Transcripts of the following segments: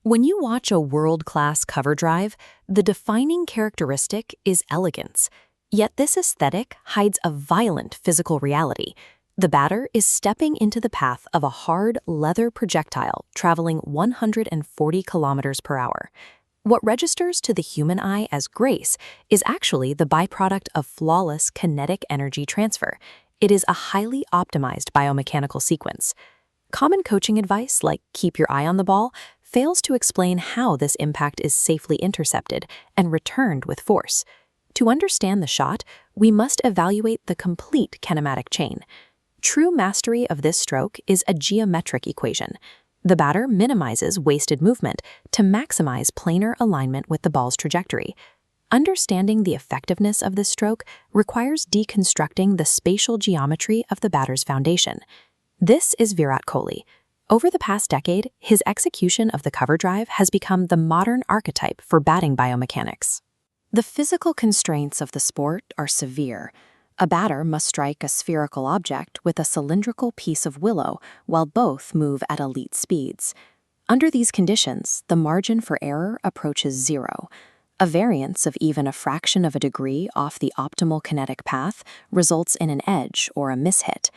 When you watch a world-class cover drive, the defining characteristic is elegance. Yet this aesthetic hides a violent physical reality. The batter is stepping into the path of a hard leather projectile traveling 140 kilometers per hour. What registers to the human eye as grace is actually the byproduct of flawless kinetic energy transfer. It is a highly optimized biomechanical sequence. Common coaching advice, like keep your eye on the ball, fails to explain how this impact is safely intercepted and returned with force. To understand the shot, we must evaluate the complete kinematic chain. True mastery of this stroke is a geometric equation. The batter minimizes wasted movement to maximize planar alignment with the ball's trajectory. Understanding the effectiveness of this stroke requires deconstructing the spatial geometry of the batter's foundation. This is Virat Kohli. Over the past decade, his execution of the cover drive has become the modern archetype for batting biomechanics. The physical constraints of the sport are severe. A batter must strike a spherical object with a cylindrical piece of willow while both move at elite speeds. Under these conditions, the margin for error approaches zero. A variance of even a fraction of a degree off the optimal kinetic path results in an edge or a mishit.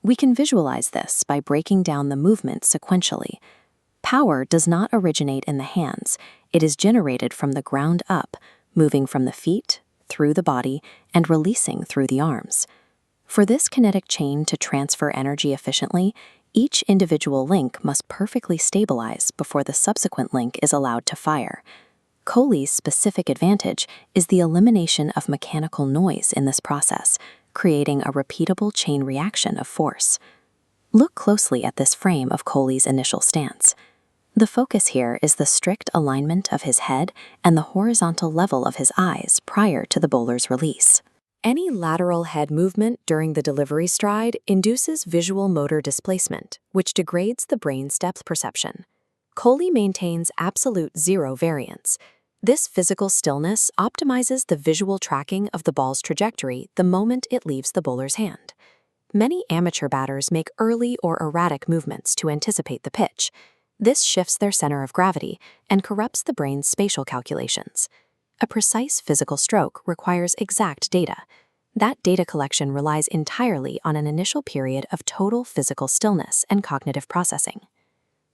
We can visualize this by breaking down the movement sequentially. Power does not originate in the hands. It is generated from the ground up, moving from the feet, through the body, and releasing through the arms. For this kinetic chain to transfer energy efficiently, each individual link must perfectly stabilize before the subsequent link is allowed to fire. Kohli's specific advantage is the elimination of mechanical noise in this process, creating a repeatable chain reaction of force. Look closely at this frame of Kohli's initial stance. The focus here is the strict alignment of his head and the horizontal level of his eyes prior to the bowler's release. Any lateral head movement during the delivery stride induces visual motor displacement, which degrades the brain's depth perception. Kohli maintains absolute zero variance. This physical stillness optimizes the visual tracking of the ball's trajectory the moment it leaves the bowler's hand. Many amateur batters make early or erratic movements to anticipate the pitch. This shifts their center of gravity and corrupts the brain's spatial calculations. A precise physical stroke requires exact data. That data collection relies entirely on an initial period of total physical stillness and cognitive processing.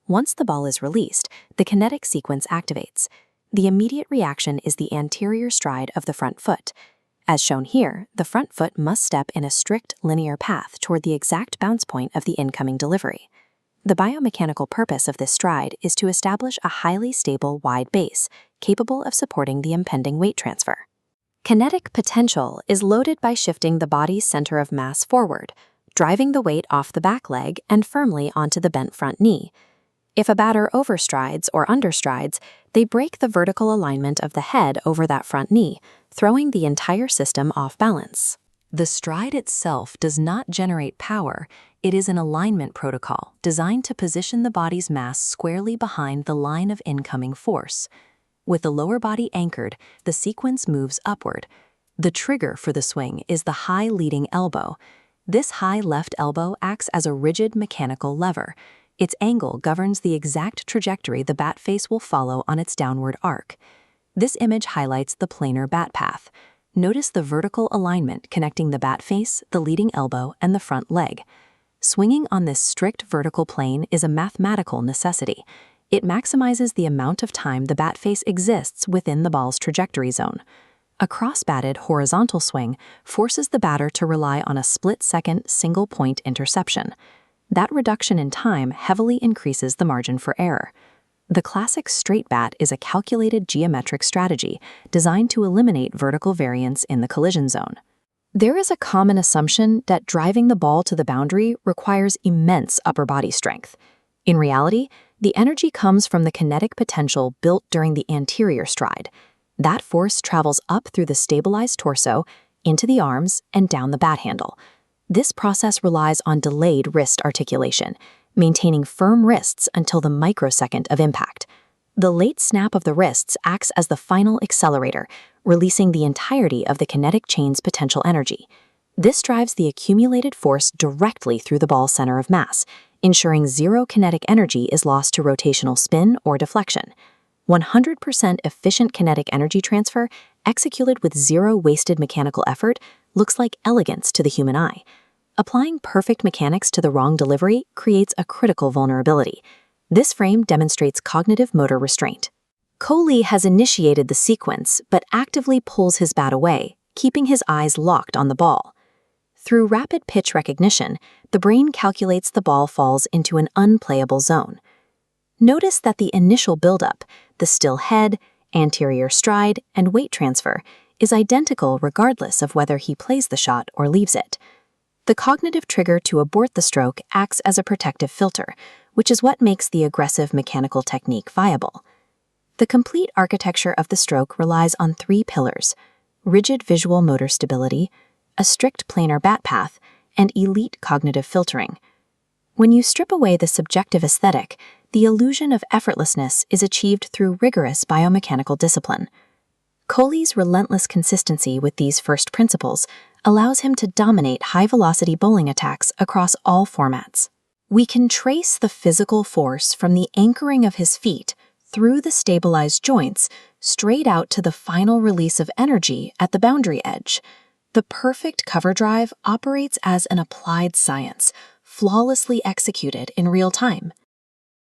Once the ball is released, the kinetic sequence activates. The immediate reaction is the anterior stride of the front foot. As shown here, the front foot must step in a strict linear path toward the exact bounce point of the incoming delivery. The biomechanical purpose of this stride is to establish a highly stable wide base, capable of supporting the impending weight transfer. Kinetic potential is loaded by shifting the body's center of mass forward, driving the weight off the back leg and firmly onto the bent front knee. If a batter overstrides or understrides, they break the vertical alignment of the head over that front knee, throwing the entire system off balance. The stride itself does not generate power. It is an alignment protocol designed to position the body's mass squarely behind the line of incoming force. With the lower body anchored, the sequence moves upward. The trigger for the swing is the high leading elbow. This high left elbow acts as a rigid mechanical lever. Its angle governs the exact trajectory the bat face will follow on its downward arc. This image highlights the planar bat path. Notice the vertical alignment connecting the bat face, the leading elbow, and the front leg. Swinging on this strict vertical plane is a mathematical necessity. It maximizes the amount of time the bat face exists within the ball's trajectory zone. A cross-batted horizontal swing forces the batter to rely on a split-second single-point interception. That reduction in time heavily increases the margin for error. The classic straight bat is a calculated geometric strategy designed to eliminate vertical variance in the collision zone. There is a common assumption that driving the ball to the boundary requires immense upper body strength. In reality, the energy comes from the kinetic potential built during the anterior stride. That force travels up through the stabilized torso, into the arms, and down the bat handle. This process relies on delayed wrist articulation, maintaining firm wrists until the microsecond of impact. The late snap of the wrists acts as the final accelerator, releasing the entirety of the kinetic chain's potential energy. This drives the accumulated force directly through the ball's center of mass, ensuring zero kinetic energy is lost to rotational spin or deflection. 100% efficient kinetic energy transfer, executed with zero wasted mechanical effort, looks like elegance to the human eye. Applying perfect mechanics to the wrong delivery creates a critical vulnerability. This frame demonstrates cognitive motor restraint. Kohli has initiated the sequence but actively pulls his bat away, keeping his eyes locked on the ball. Through rapid pitch recognition, the brain calculates the ball falls into an unplayable zone. Notice that the initial buildup, the still head, anterior stride, and weight transfer, is identical regardless of whether he plays the shot or leaves it. The cognitive trigger to abort the stroke acts as a protective filter, which is what makes the aggressive mechanical technique viable. The complete architecture of the stroke relies on 3 pillars: rigid visual motor stability, a strict planar bat path, and elite cognitive filtering. When you strip away the subjective aesthetic, the illusion of effortlessness is achieved through rigorous biomechanical discipline. Kohli's relentless consistency with these first principles allows him to dominate high-velocity bowling attacks across all formats. We can trace the physical force from the anchoring of his feet through the stabilized joints straight out to the final release of energy at the boundary edge. The perfect cover drive operates as an applied science, flawlessly executed in real time.